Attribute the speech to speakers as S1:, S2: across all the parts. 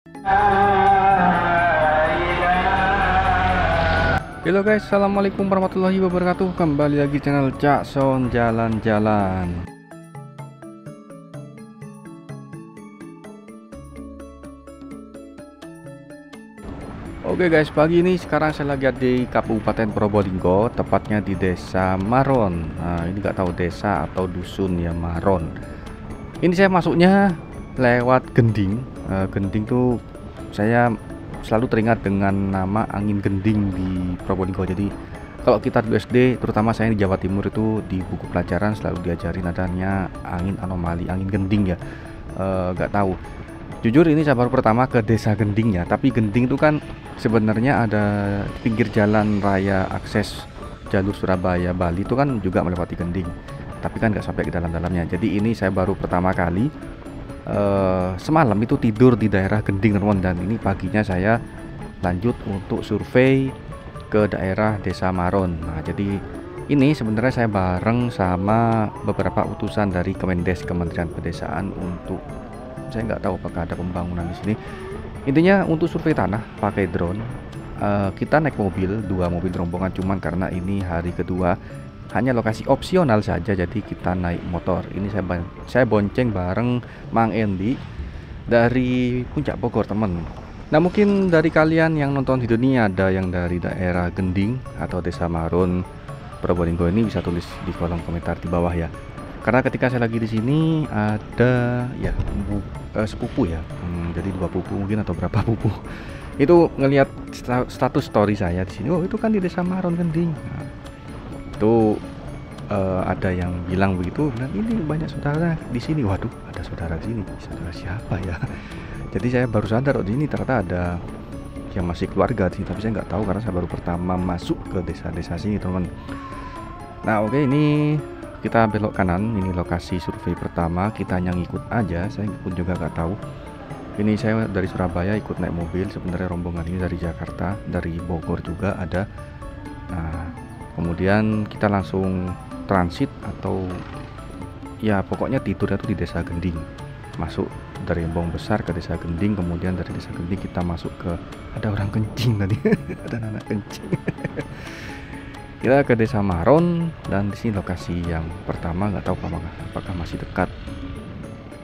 S1: Halo guys, assalamualaikum warahmatullahi wabarakatuh. Kembali lagi channel Cakson Jalan-Jalan. Oke guys, pagi ini sekarang saya lagi ada di Kabupaten Probolinggo, tepatnya di Desa Maron. Nah, ini nggak tahu desa atau dusun ya, Maron. Ini saya masuknya lewat Gending. Gending tuh saya selalu teringat dengan nama angin gending di Probolinggo. Jadi kalau kita di SD, terutama saya di Jawa Timur, itu di buku pelajaran selalu diajarin adanya angin anomali, angin gending ya. Nggak tahu. Jujur ini saya baru pertama ke Desa Gending ya. Tapi Gending itu kan sebenarnya ada pinggir jalan raya akses jalur Surabaya Bali itu kan juga melewati Gending. Tapi kan nggak sampai ke dalam-dalamnya. Jadi ini saya baru pertama kali semalam itu tidur di daerah Gending teman, dan ini paginya saya lanjut untuk survei ke daerah Desa Maron. Nah, jadi ini sebenarnya saya bareng sama beberapa utusan dari Kemendes, Kementerian Pedesaan, untuk saya nggak tahu apakah ada pembangunan di sini. Intinya untuk survei tanah pakai drone. Kita naik mobil, 2 mobil rombongan, cuman karena ini hari kedua hanya lokasi opsional saja, jadi kita naik motor. Ini saya bonceng bareng Mang Endi dari Puncak Bogor temen. Nah, mungkin dari kalian yang nonton video ini ada yang dari daerah Gending atau Desa Maron Probolinggo ini, bisa tulis di kolom komentar di bawah ya. Karena ketika saya lagi di sini ada ya sepupu ya, jadi 2 pupu mungkin atau berapa pupu itu ngelihat status story saya di sini. Oh, itu kan di Desa Maron Gending. Nah, itu ada yang bilang begitu, dan ini banyak saudara di sini. Waduh, ada saudara di sini. Saudara siapa ya? Jadi saya baru sadar, oh, di sini ternyata ada yang masih keluarga sih, tapi saya nggak tahu karena saya baru pertama masuk ke desa-desa sini teman. Nah, oke, ini kita belok kanan. Ini lokasi survei pertama, kita hanya ngikut aja, saya pun juga nggak tahu. Ini saya dari Surabaya ikut naik mobil, sebenarnya rombongan ini dari Jakarta, dari Bogor juga ada. Nah, kemudian kita langsung transit atau ya pokoknya tidurnya tuh di Desa Gending, masuk dari Embong Besar ke Desa Gending, kemudian dari Desa Gending kita masuk ke, ada orang kencing tadi ada anak kencing kita ke Desa Maron, dan di sini lokasi yang pertama. Nggak tahu apakah masih dekat,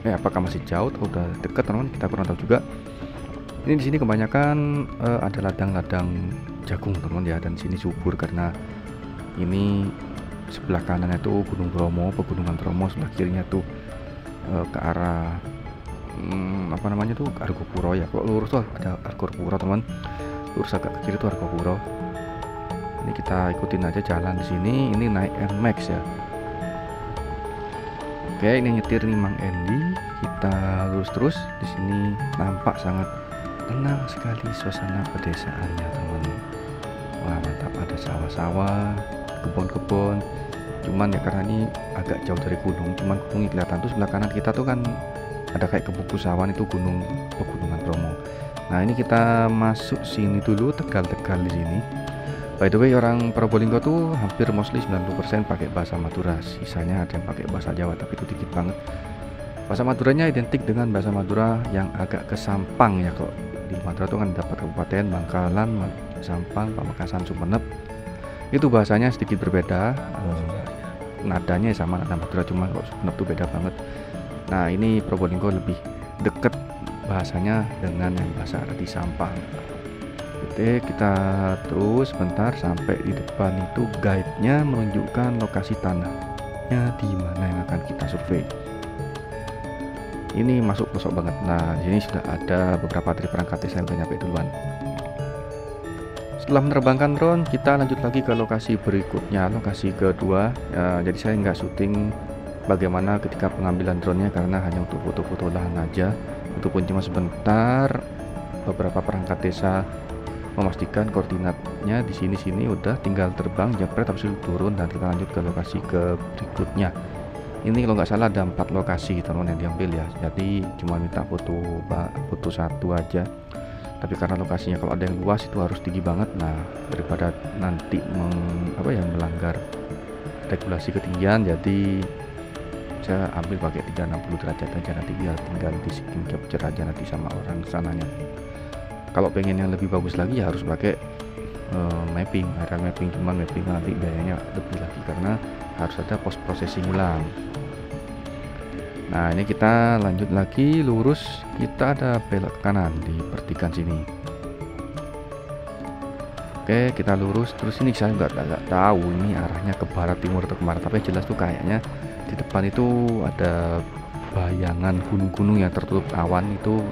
S1: apakah masih jauh atau udah dekat teman, kita kurang tahu juga. Ini di sini kebanyakan ada ladang-ladang jagung teman ya, dan sini subur karena ini sebelah kanannya tuh Gunung Bromo, Pegunungan Bromo, sebelah kirinya tuh ke arah apa namanya tuh, Argopuro ya. Kalau lurus tuh ada Argopuro teman, lurus agak ke kiri tuh Argopuro. Ini kita ikutin aja jalan di sini. Ini naik NMAX ya. Oke, ini nyetir nih Mang Endi. Kita lurus terus. Di sini nampak sangat tenang sekali suasana pedesaannya teman. Wah, mantap, ada sawah-sawah, kebun-kebun. Cuman ya karena ini agak jauh dari gunung, cuman gunungnya kelihatan tuh sebelah kanan kita tuh kan ada kayak kebukusawan, itu gunung Pegunungan Bromo. Nah, ini kita masuk sini dulu, Tegal-Tegal di sini. By the way, orang Probolinggo tuh hampir mostly 90% pakai bahasa Madura, sisanya ada yang pakai bahasa Jawa, tapi itu dikit banget. Bahasa Maduranya identik dengan bahasa Madura yang agak ke Sampang ya. Kalau di Madura tuh kan dapat kabupaten Bangkalan, Sampang, Pamekasan, Sumenep. Itu bahasanya sedikit berbeda. Nadanya sama nada Madura, cuma kalau Sumenep tuh beda banget. Nah, ini Probolinggo lebih deket bahasanya dengan yang bahasa di Sampang. Oke, kita terus bentar sampai di depan itu guide-nya menunjukkan lokasi tanahnya di mana yang akan kita survei. Ini masuk pelosok banget. Nah, di sini sudah ada beberapa trip perangkat desa yang udah nyampe duluan. Setelah menerbangkan drone, kita lanjut lagi ke lokasi berikutnya, lokasi kedua. Jadi saya nggak syuting bagaimana ketika pengambilan drone-nya karena hanya untuk foto-foto lahan aja. Itu pun cuma sebentar. Beberapa perangkat desa memastikan koordinatnya di sini udah tinggal terbang jepret, habis itu turun dan kita lanjut ke lokasi ke berikutnya. Ini kalau nggak salah ada 4 lokasi teman yang diambil ya, jadi cuma minta foto 1 aja, tapi karena lokasinya kalau ada yang luas itu harus tinggi banget. Nah, daripada nanti melanggar regulasi ketinggian, jadi aja ambil pakai 360 derajat aja, nanti biar tinggal di screen capture aja nanti sama orang sananya. Kalau pengen yang lebih bagus lagi ya harus pakai mapping, aerial mapping, cuman mapping nanti biayanya lebih lagi karena harus ada post processing ulang. Nah ini kita lanjut lagi lurus, kita ada belok ke kanan di pertigaan sini. Oke, kita lurus terus. Ini saya nggak tahu ini arahnya ke barat, timur atau kemana, tapi jelas tuh kayaknya di depan itu ada bayangan gunung-gunung yang tertutup awan, itu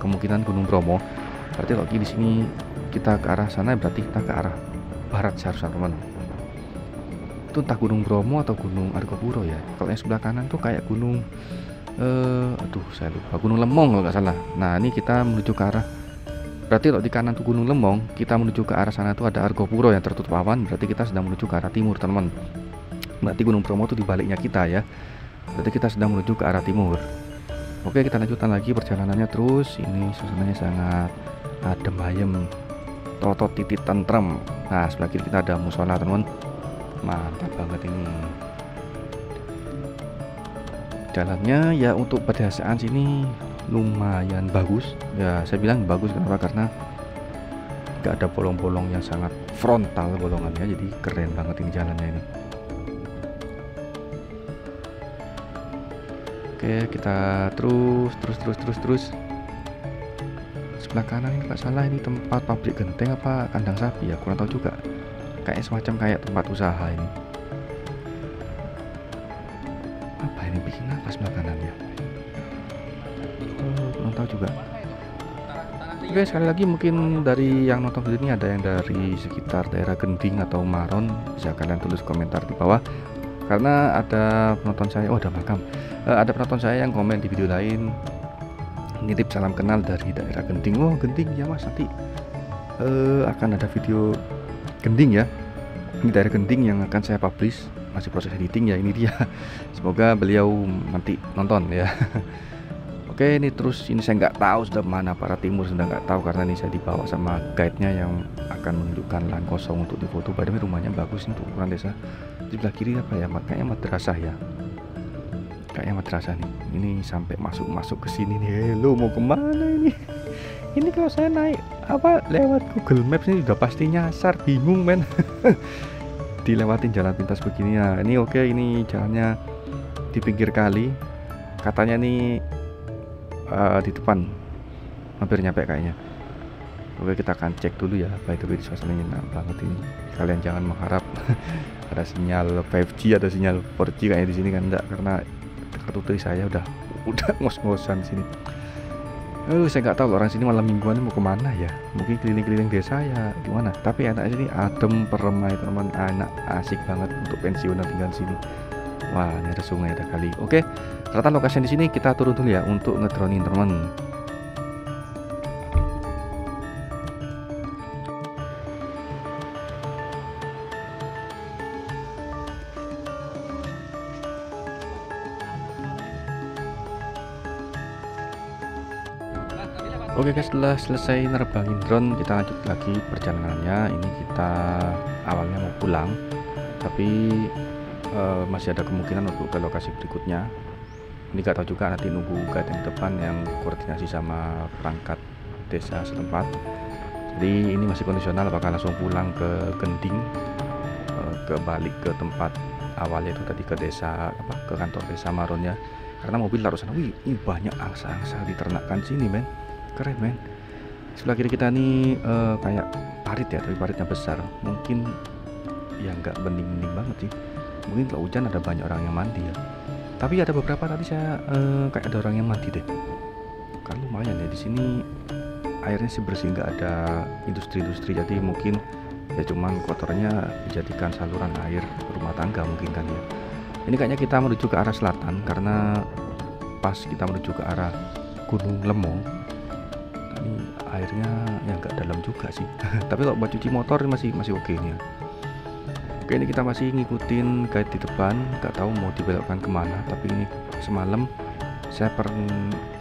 S1: kemungkinan Gunung Bromo. Berarti kalau di sini kita ke arah sana berarti kita ke arah barat seharusnya teman. Itu entah Gunung Bromo atau Gunung Argopuro ya. Kalau yang sebelah kanan tuh kayak gunung aduh saya lupa, Gunung Lemong kalau nggak salah. Nah ini kita menuju ke arah, berarti kalau di kanan tuh Gunung Lemong, kita menuju ke arah sana tuh ada Argopuro yang tertutup awan, berarti kita sedang menuju ke arah timur teman. Berarti Gunung Bromo tuh di baliknya kita ya, berarti kita sedang menuju ke arah timur. Oke, kita lanjutkan lagi perjalanannya terus. Ini suasananya sangat adem ayem, totot titik tentrem. Nah sebelah kiri kita ada musola teman, mantap banget ini. Jalannya ya untuk pedesaan sini lumayan bagus ya, saya bilang bagus kenapa, karena nggak ada bolong-bolong yang sangat frontal bolongannya, jadi keren banget ini jalannya ini. Oke, kita terus sebelah kanan ini nggak salah ini tempat pabrik genteng apa kandang sapi ya, kurang tahu juga, kayak semacam kayak tempat usaha ini. Apa ini, bikin apa sebelah kanan ya, kurang tahu juga. Oke, sekali lagi mungkin dari yang nonton video ini ada yang dari sekitar daerah Gending atau Maron, bisa kalian tulis komentar di bawah, karena ada penonton saya, oh ada makam, ada penonton saya yang komen di video lain nitip salam kenal dari daerah Gending. Oh Gending ya mas, nanti akan ada video Gending ya, ini daerah Gending yang akan saya publish, masih proses editing ya, ini dia. Semoga beliau nanti nonton ya. Oke, ini terus ini saya nggak tahu sudah mana para timur, sudah nggak tahu karena ini saya dibawa sama guide-nya yang akan menunjukkan lahan kosong untuk difoto. Padahal rumahnya bagus untuk ukuran desa. Di sebelah kiri apa ya, kayaknya madrasah ya, kayaknya madrasah nih. Ini sampai masuk ke sini nih. Hello, mau kemana ini? Ini kalau saya naik apa lewat Google Maps ini udah pasti nyasar, bingung men. Dilewatin jalan pintas begini ya. Ini oke, ini jalannya di pinggir kali, katanya nih di depan, hampir nyampe kayaknya. Oke, kita akan cek dulu ya. By the way, suasananya enak banget ini. Kalian jangan mengharap ada sinyal 5G atau sinyal 4G kayak di sini kan, enggak, karena kartu TRI saya udah ngos-ngosan sini. Saya nggak tahu orang sini malam mingguan mau kemana ya, mungkin keliling-keliling desa ya gimana, tapi enak sini, adem, permai teman, anak asik banget untuk pensiunan tinggal sini. Wah, ini ada sungai, ada kali. Oke, rata lokasi di sini kita turun dulu ya untuk ngedroning teman. Oke guys, setelah selesai nerbangin drone, kita lanjut lagi perjalanannya. Ini kita awalnya mau pulang, tapi masih ada kemungkinan untuk ke lokasi berikutnya. Ini gak tahu juga, nanti nunggu guide yang depan yang koordinasi sama perangkat desa setempat. Jadi ini masih kondisional, apakah langsung pulang ke Gending, ke balik ke tempat awalnya itu tadi, ke desa apa, ke kantor desa Maron ya. Karena mobil taruh sana. Wih, ini banyak angsa-angsa diternakan sini men, keren men. Sebelah kiri kita nih kayak parit ya, tapi paritnya besar. Mungkin ya nggak bening-bening banget sih. Mungkin kalau hujan ada banyak orang yang mandi ya. Tapi ada beberapa tadi saya kayak ada orang yang mandi deh. Kan lumayan ya di sini, airnya sih bersih, nggak ada industri-industri. Jadi mungkin ya cuman kotornya dijadikan saluran air rumah tangga mungkin kan ya. Ini kayaknya kita menuju ke arah selatan, karena pas kita menuju ke arah Gunung Lemong ini airnya ya nggak dalam juga sih. Tapi kalau buat cuci motor masih oke nih ya. Oke, ini kita masih ngikutin guide di depan, nggak tahu mau dibelokkan kemana. Tapi ini semalam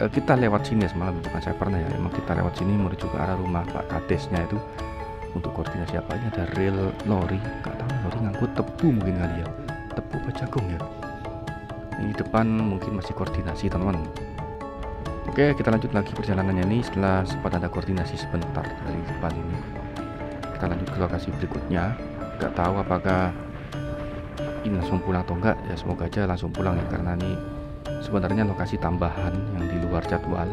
S1: kita lewat sini ya, semalam bukan saya pernah ya, emang kita lewat sini menuju ke arah rumah Pak Kadesnya itu untuk koordinasi apa. Ini ada rel lori, nggak tahu lori ngangkut tebu mungkin kali ya, tebu apa jagung ya. Ini depan mungkin masih koordinasi teman-teman. Oke, kita lanjut lagi perjalanannya nih setelah sempat ada koordinasi sebentar dari depan ini. Kita lanjut ke lokasi berikutnya. Gak tahu apakah ini langsung pulang atau enggak, ya semoga aja langsung pulang ya, karena ini sebenarnya lokasi tambahan yang di luar jadwal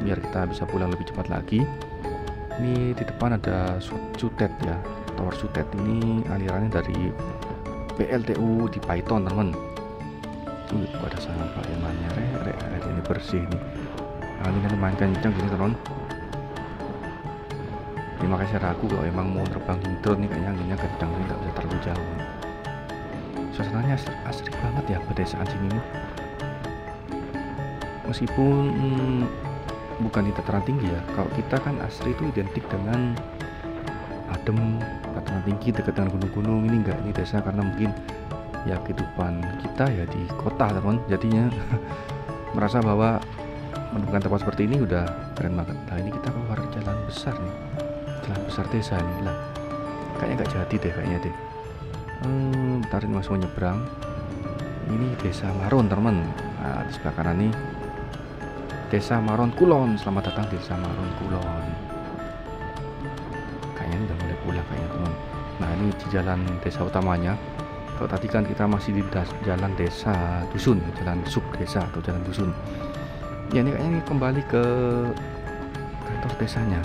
S1: biar kita bisa pulang lebih cepat lagi. Ini di depan ada Sutet ya, tower Sutet. Ini alirannya dari PLTU di Python teman. Kok ada sampah emannya, ini bersih nih. Ini lumayan kencang gini teman. Terima kasih ragu kalau emang mau terbang drone nih, kayaknya anginnya kencang nih, nggak bisa terlalu jauh. Suasananya asri banget ya pedesaan sini nih. Meskipun bukan di dataran tinggi ya, kalau kita kan asri itu identik dengan adem, dataran tinggi dekat dengan gunung-gunung. Ini enggak, ini desa karena mungkin ya kehidupan kita ya di kota teman, jadinya merasa bahwa menemukan tempat seperti ini udah keren banget. Nah ini kita keluar jalan besar nih, jalan besar desa nih lah, kayaknya nggak jadi deh kayaknya deh. Bentar, ini masih mau nyebrang. Ini desa Maron teman. Nah di sebelah kanan nih Desa Maron Kulon. Selamat datang di Desa Maron Kulon. Kayaknya ini udah mulai pulang kayaknya teman. Nah ini di jalan desa utamanya. Kalau tadi kan kita masih di jalan desa dusun, jalan sub desa atau jalan dusun. Ya ini kayaknya kembali ke kantor desanya.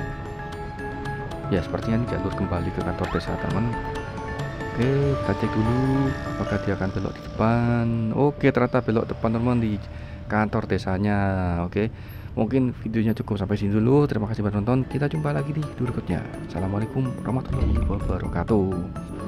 S1: Ya sepertinya ini jalur kembali ke kantor desa teman. Oke, kita cek dulu apakah dia akan belok di depan. Oke, ternyata belok depan teman di kantor desanya. Oke, mungkin videonya cukup sampai sini dulu. Terima kasih sudah nonton. Kita jumpa lagi di video berikutnya. Assalamualaikum warahmatullahi wabarakatuh.